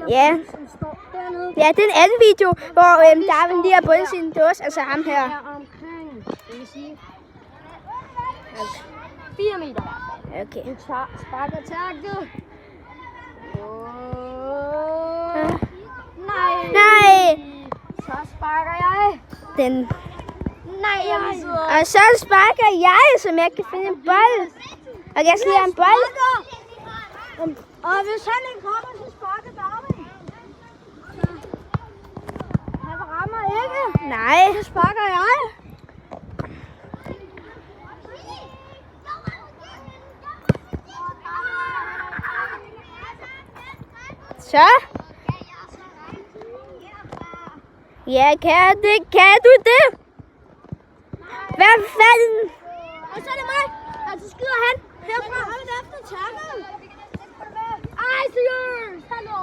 Ja. som står dernede. Ja, det er en anden video, hvor Darwin lige har bundet sin dåse, altså ham her. Er omkring, det vil sige, 4 meter. Okay. Du sparker takket. Nej. Nej! Så sparker jeg. Den. Nej, jeg misser. Og så sparker jeg, som jeg kan finde en bold. Og jeg skal lige have en bold. Og hvis han ikke kommer, så sparker Darwin. Han rammer ikke. Nej. Så sparker jeg. Så. Ja, kan du det? Hvad fanden? Og så er det mig. Og så skyder han herfra. Han er efter takket. Ej, seriøst. Hallo.